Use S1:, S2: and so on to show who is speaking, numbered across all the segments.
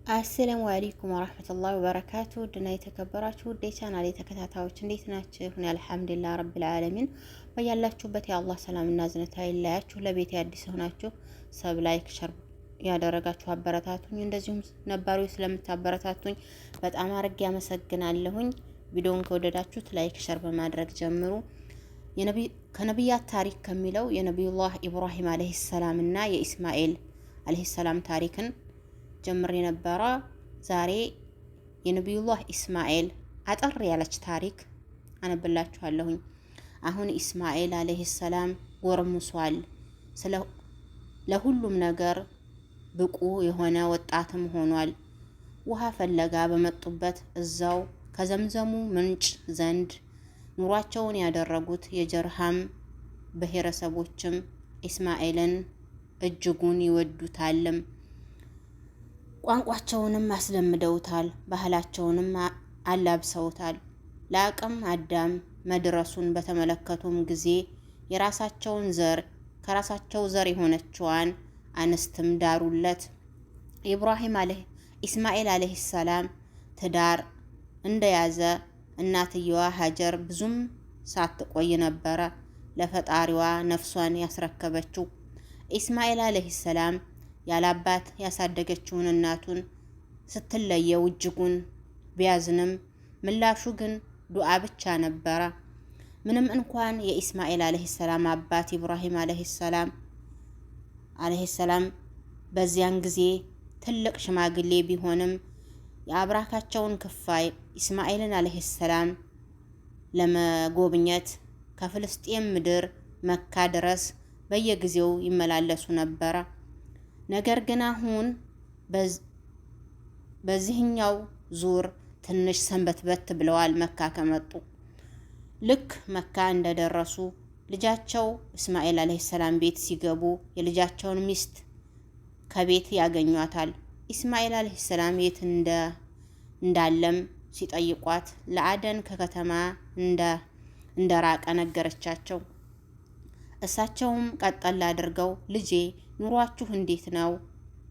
S1: አሰላሙ አለይኩም ወራህመቱላሂ ወበረካቱ ድና የተከበራችሁ ውድ የቻናሌ ተከታታዮች እንዴት ናችሁ? እኔ አልሐምዱሊላህ ረብል ዓለሚን። በያላችሁበት የአላህ ሰላምና እዝነት አይለያችሁ። ለቤት አዲስ ሆናችሁ ሰብ ላይክ ሸር ያደረጋችሁ አበረታቱኝ። እንደዚሁም ነባሪው ስለምታበረታቱኝ በጣም አርጌ ያመሰግናለሁኝ። ቪዲዮውን ከወደዳችሁት ላይክ ሸር በማድረግ ጀምሩ። ከነቢያት ታሪክ ከሚለው የነቢዩላህ ኢብራሂም አለይሂ ሰላም እና የኢስማኤል አለይሂ ሰላም ታሪክን ጀምሬ ነበረ። ዛሬ የነቢዩላህ ኢስማኤል አጠር ያለች ታሪክ አነብላችኋለሁኝ። አሁን ኢስማኤል አለይሂ ሰላም ጎርምሷል። ለሁሉም ነገር ብቁ የሆነ ወጣትም ሆኗል። ውሃ ፍለጋ በመጡበት እዛው ከዘምዘሙ ምንጭ ዘንድ ኑሯቸውን ያደረጉት የጀርሃም ብሔረሰቦችም ኢስማኤልን እጅጉን ይወዱታልም። ቋንቋቸውንም አስለምደውታል። ባህላቸውንም አላብሰውታል። ለአቅም አዳም መድረሱን በተመለከቱም ጊዜ የራሳቸውን ዘር ከራሳቸው ዘር የሆነችዋን አንስትም ዳሩለት። ኢስማኤል አለይሂ ሰላም ትዳር እንደያዘ እናትየዋ ሀጀር ብዙም ሳትቆይ ነበረ ለፈጣሪዋ ነፍሷን ያስረከበችው። ኢስማኤል አለይሂ ሰላም ያላባት ያሳደገችውን እናቱን ስትለየው እጅጉን ቢያዝንም ምላሹ ግን ዱዓ ብቻ ነበረ። ምንም እንኳን የኢስማኤል አለይሂ ሰላም አባት ኢብራሂም አለይሂ ሰላም በዚያን ጊዜ ትልቅ ሽማግሌ ቢሆንም የአብራካቸውን ክፋይ ኢስማኤልን አለይሂ ሰላም ለመጎብኘት ከፍልስጤም ምድር መካ ድረስ በየጊዜው ይመላለሱ ነበረ። ነገር ግን አሁን በዚህኛው ዙር ትንሽ ሰንበትበት ብለዋል። መካ ከመጡ ልክ መካ እንደደረሱ ልጃቸው እስማኤል አለይሂ ሰላም ቤት ሲገቡ የልጃቸውን ሚስት ከቤት ያገኟታል። ኢስማኤል አለይሂ ሰላም የት እንዳለም ሲጠይቋት ለአደን ከከተማ እንደራቀ ነገረቻቸው። እሳቸውም ቀጠል አድርገው ልጄ ኑሯችሁ እንዴት ነው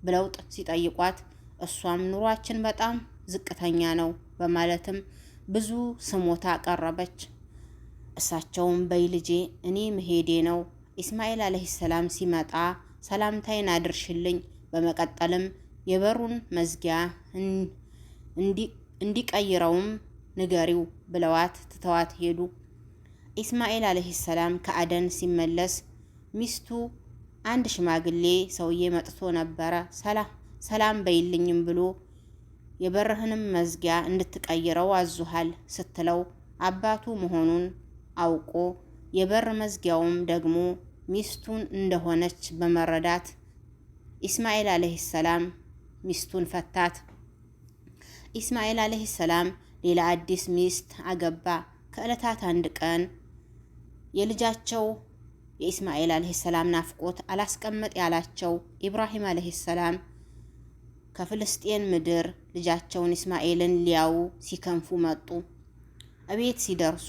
S1: ብለው ሲጠይቋት እሷም ኑሯችን በጣም ዝቅተኛ ነው በማለትም ብዙ ስሞታ አቀረበች። እሳቸውም በይ ልጄ እኔ መሄዴ ነው፣ ኢስማኤል አለይሂ ሰላም ሲመጣ ሰላምታይን አድርሽልኝ፣ በመቀጠልም የበሩን መዝጊያ እንዲቀይረውም ንገሪው ብለዋት ትተዋት ሄዱ። ኢስማኤል አለይሂ ሰላም ከአደን ሲመለስ ሚስቱ አንድ ሽማግሌ ሰውዬ መጥቶ ነበረ። ሰላም በይልኝም ብሎ የበርህንም መዝጊያ እንድትቀይረው አዙሃል ስትለው አባቱ መሆኑን አውቆ የበር መዝጊያውም ደግሞ ሚስቱን እንደሆነች በመረዳት ኢስማኤል አለይሂ ሰላም ሚስቱን ፈታት። ኢስማኤል አለይሂ ሰላም ሌላ አዲስ ሚስት አገባ። ከዕለታት አንድ ቀን የልጃቸው የኢስማኤል አለይሂ ሰላም ናፍቆት አላስቀመጥ ያላቸው ኢብራሂም አለይሂ ሰላም ከፍልስጤን ምድር ልጃቸውን ኢስማኤልን ሊያዩ ሲከንፉ መጡ። እቤት ሲደርሱ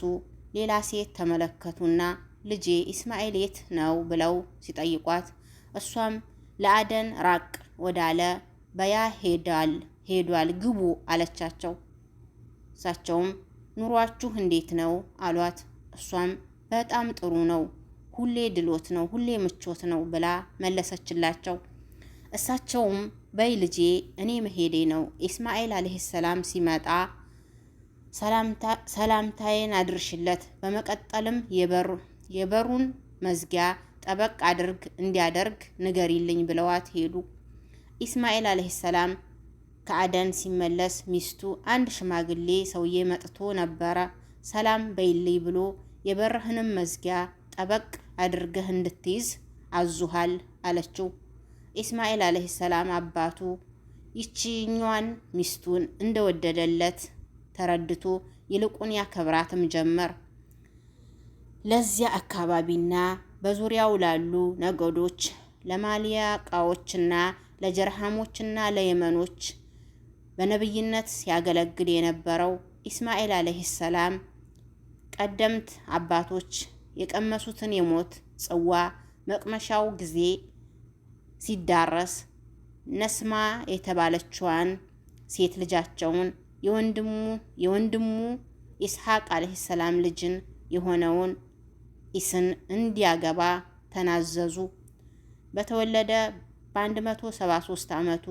S1: ሌላ ሴት ተመለከቱና ልጄ ኢስማኤል የት ነው ብለው ሲጠይቋት እሷም ለአደን ራቅ ወዳለ በያ ሄዷል ግቡ አለቻቸው። እሳቸውም ኑሯችሁ እንዴት ነው አሏት። እሷም በጣም ጥሩ ነው፣ ሁሌ ድሎት ነው፣ ሁሌ ምቾት ነው ብላ መለሰችላቸው። እሳቸውም በይ ልጄ እኔ መሄዴ ነው፣ ኢስማኤል አለይሂ ሰላም ሲመጣ ሰላምታዬን አድርሽለት፣ በመቀጠልም የበሩን መዝጊያ ጠበቅ እንዲያደርግ ንገሪልኝ ብለዋት ሄዱ። ኢስማኤል አለይሂ ሰላም ከአደን ሲመለስ ሚስቱ አንድ ሽማግሌ ሰውዬ መጥቶ ነበረ። ሰላም በይልኝ ብሎ የበርህንም መዝጊያ ጠበቅ አድርገህ እንድትይዝ አዙሃል አለችው። ኢስማኤል አለይሂ ሰላም አባቱ ይችኛዋን ሚስቱን እንደወደደለት ተረድቶ ይልቁን ያከብራትም ጀመር። ለዚያ አካባቢና በዙሪያው ላሉ ነገዶች ለማሊያቃዎችና ለጀርሃሞችና ለየመኖች በነብይነት ሲያገለግል የነበረው ኢስማኤል አለይሂ ሰላም ቀደምት አባቶች የቀመሱትን የሞት ጽዋ መቅመሻው ጊዜ ሲዳረስ ነስማ የተባለችዋን ሴት ልጃቸውን የወንድሙ ኢስሐቅ አለይሂ ሰላም ልጅን የሆነውን ኢስን እንዲያገባ ተናዘዙ። በተወለደ በ173 ዓመቱ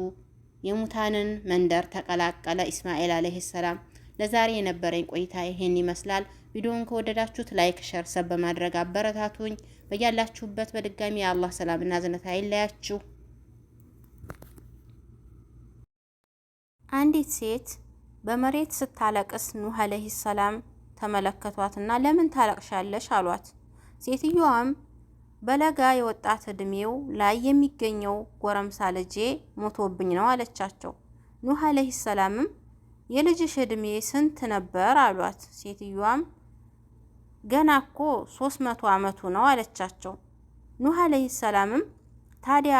S1: የሙታንን መንደር ተቀላቀለ ኢስማኤል አለይሂ ሰላም። ለዛሬ የነበረኝ ቆይታ ይሄን ይመስላል። ቪዲዮውን ከወደዳችሁት ላይክ፣ ሸር፣ ሰብ በማድረግ አበረታቱኝ። በያላችሁበት በድጋሚ የአላህ ሰላምና እዝነት አይለያችሁ። አንዲት ሴት በመሬት ስታለቅስ ኑህ አለይሂ ሰላም ተመለከቷትና ለምን ታለቅሻለሽ አሏት። ሴትዮዋም በለጋ የወጣት እድሜው ላይ የሚገኘው ጎረምሳ ልጄ ሞቶብኝ ነው አለቻቸው። ኑህ አለይሂ ሰላምም የልጅሽ እድሜ ስንት ነበር አሏት። ሴትዮዋም ገና እኮ 300 ዓመቱ ነው አለቻቸው። ኑህ አለይሂ ሰላምም ታዲያ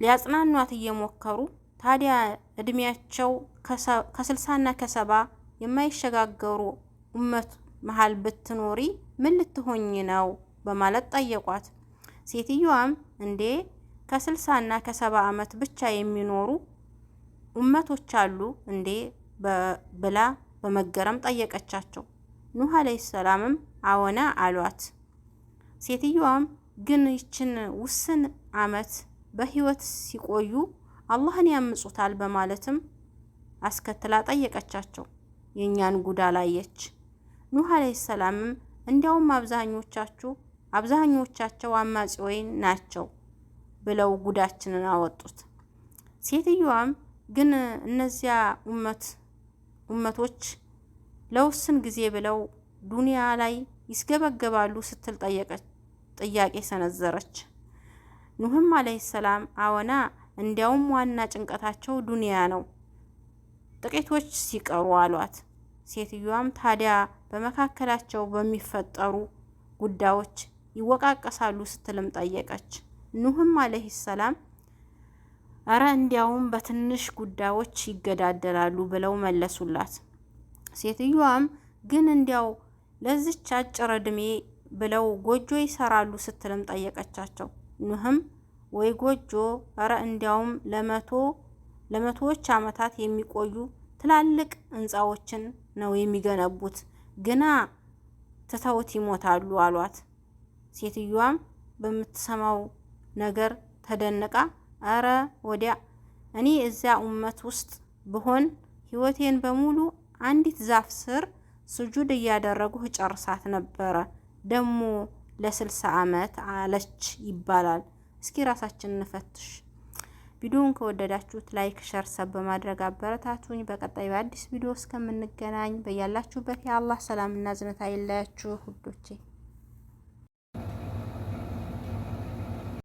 S1: ሊያጽናኗት እየሞከሩ ታዲያ እድሜያቸው ከ60 እና ከ70 የማይሸጋገሩ ኡመት መሃል ብትኖሪ ምን ልትሆኝ ነው በማለት ጠየቋት። ሴትዮዋም እንዴ ከ60 እና ከ70 ዓመት ብቻ የሚኖሩ ኡመቶች አሉ እንዴ ብላ በመገረም ጠየቀቻቸው። ኑህ አለይሂ ሰላምም አዎና አሏት። ሴትዮዋም ግን ይችን ውስን ዓመት በህይወት ሲቆዩ አላህን ያምጹታል በማለትም አስከትላ ጠየቀቻቸው። የኛን ጉዳ ላየች። ኑህ አለይሂ ሰላምም እንዲያውም አብዛኞቻቸው አማጺዎች ናቸው ብለው ጉዳችንን አወጡት። ሴትዮዋም ግን እነዚያ ኡመቶች ለውስን ጊዜ ብለው ዱንያ ላይ ይስገበገባሉ ስትል ጥያቄ ሰነዘረች። ኑህም አለይሂ ሰላም አዎና እንዲያውም ዋና ጭንቀታቸው ዱንያ ነው፣ ጥቂቶች ሲቀሩ አሏት። ሴትዮዋም ታዲያ በመካከላቸው በሚፈጠሩ ጉዳዮች ይወቃቀሳሉ ስትልም ጠየቀች። ኑህም አለይሂ ሰላም አረ እንዲያውም በትንሽ ጉዳዮች ይገዳደላሉ ብለው መለሱላት። ሴትዮዋም ግን እንዲያው ለዚች አጭር እድሜ ብለው ጎጆ ይሰራሉ ስትልም ጠየቀቻቸው። ኑህም ወይ ጎጆ፣ አረ እንዲያውም ለመቶዎች ዓመታት የሚቆዩ ትላልቅ ህንጻዎችን ነው የሚገነቡት፣ ግና ትተውት ይሞታሉ አሏት። ሴትዮዋም በምትሰማው ነገር ተደንቃ አረ ወዲያ እኔ እዚያ ኡመት ውስጥ ብሆን ህይወቴን በሙሉ አንዲት ዛፍ ስር ስጁድ እያደረጉ ጨርሳት ነበረ፣ ደሞ ለ60 ዓመት አለች ይባላል። እስኪ ራሳችንን እንፈትሽ። ቪዲዮውን ከወደዳችሁት ላይክ፣ ሸር፣ ሰብ በማድረግ አበረታቱኝ። በቀጣይ በአዲስ ቪዲዮ እስከምንገናኝ በያላችሁበት የአላህ ሰላምና እዝነት አይለያችሁ ውዶቼ።